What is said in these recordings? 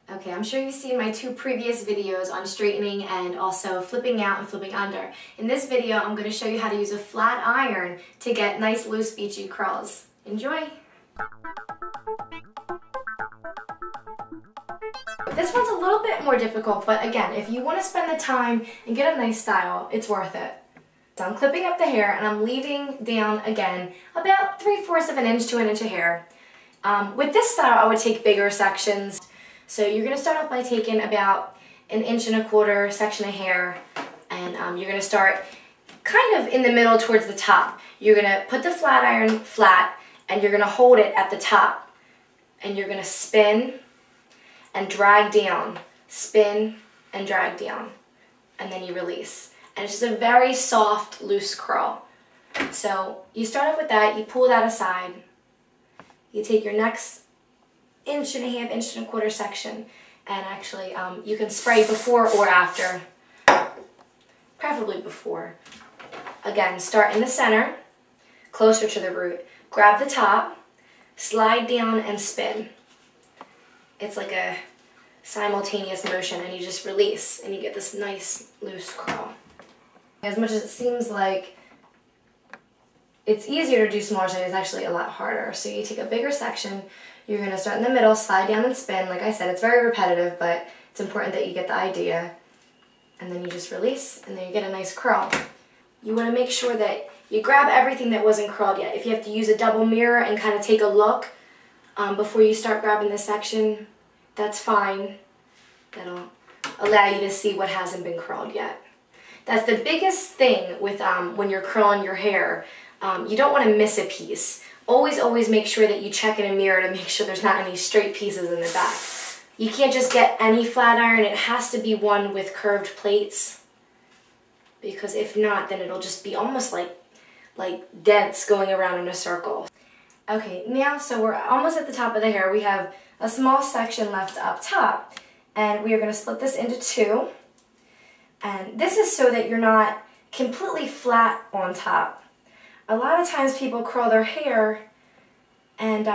Okay, I'm sure you've seen my two previous videos on straightening and also flipping out and flipping under. In this video, I'm going to show you how to use a flat iron to get nice, loose, beachy curls. Enjoy! This one's a little bit more difficult, but again, if you want to spend the time and get a nice style, it's worth it. So I'm clipping up the hair and I'm leaving down, again, about 3/4 of an inch to an inch of hair. With this style, I would take bigger sections. So you're going to start off by taking about 1.25 inch section of hair, and you're going to start kind of in the middle towards the top. You're going to put the flat iron flat, and you're going to hold it at the top, and you're going to spin and drag down, spin and drag down, and then you release. And it's just a very soft, loose curl. So you start off with that, you pull that aside, you take your next 1.5 inch, 1.25 inch section, and actually you can spray before or after, preferably before. Again, start in the center, closer to the root, grab the top, slide down and spin. It's like a simultaneous motion, and you just release and you get this nice loose curl. As much as it seems like it's easier to do smaller sections, it's actually a lot harder. So you take a bigger section, you're going to start in the middle, slide down and spin. Like I said, it's very repetitive, but it's important that you get the idea. And then you just release, and then you get a nice curl. You want to make sure that you grab everything that wasn't curled yet. If you have to use a double mirror and kind of take a look before you start grabbing this section, that's fine. That'll allow you to see what hasn't been curled yet. That's the biggest thing with when you're curling your hair. You don't want to miss a piece. Always make sure that you check in a mirror to make sure there's not any straight pieces in the back. You can't just get any flat iron. It has to be one with curved plates, because if not, then it'll just be almost like dents going around in a circle. Okay, now, so we're almost at the top of the hair. We have a small section left up top, and we are going to split this into two. And this is so that you're not completely flat on top. A lot of times people curl their hair and,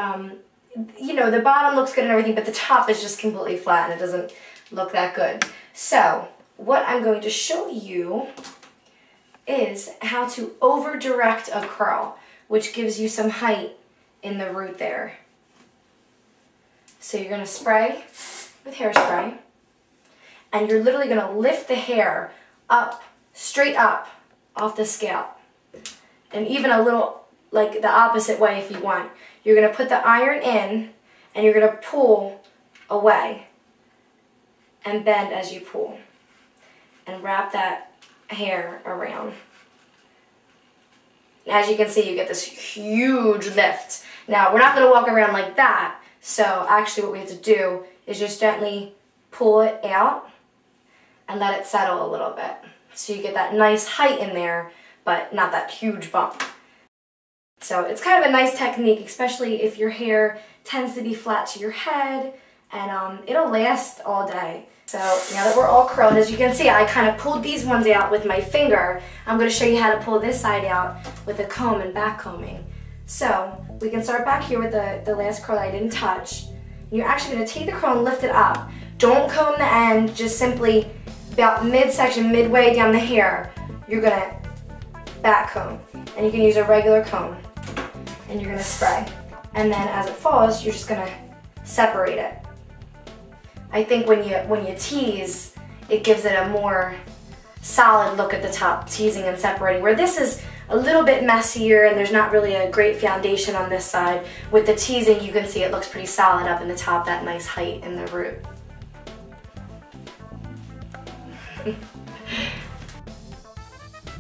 you know, the bottom looks good and everything, but the top is just completely flat and it doesn't look that good. So what I'm going to show you is how to over-direct a curl, which gives you some height in the root there. So you're going to spray with hairspray, and you're literally going to lift the hair up, straight up off the scalp. And even a little, like the opposite way if you want. You're going to put the iron in, and you're going to pull away and bend as you pull. And wrap that hair around. As you can see, you get this huge lift. Now, we're not going to walk around like that, so actually what we have to do is just gently pull it out and let it settle a little bit. So you get that nice height in there, but not that huge bump. So it's kind of a nice technique, especially if your hair tends to be flat to your head, and it'll last all day. So now that we're all curled, as you can see, I kind of pulled these ones out with my finger. I'm going to show you how to pull this side out with a comb and back combing. So we can start back here with the last curl I didn't touch. You're actually going to take the curl and lift it up. Don't comb the end, just simply about midsection, midway down the hair, you're going to back comb. And you can use a regular comb. And you're going to spray. And then as it falls, you're just going to separate it. I think when you tease, it gives it a more solid look at the top, teasing and separating. Where this is a little bit messier and there's not really a great foundation on this side. With the teasing, you can see it looks pretty solid up in the top, that nice height in the root.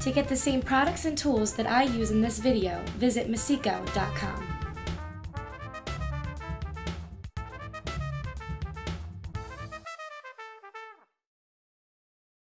To get the same products and tools that I use in this video, visit Masiko.com.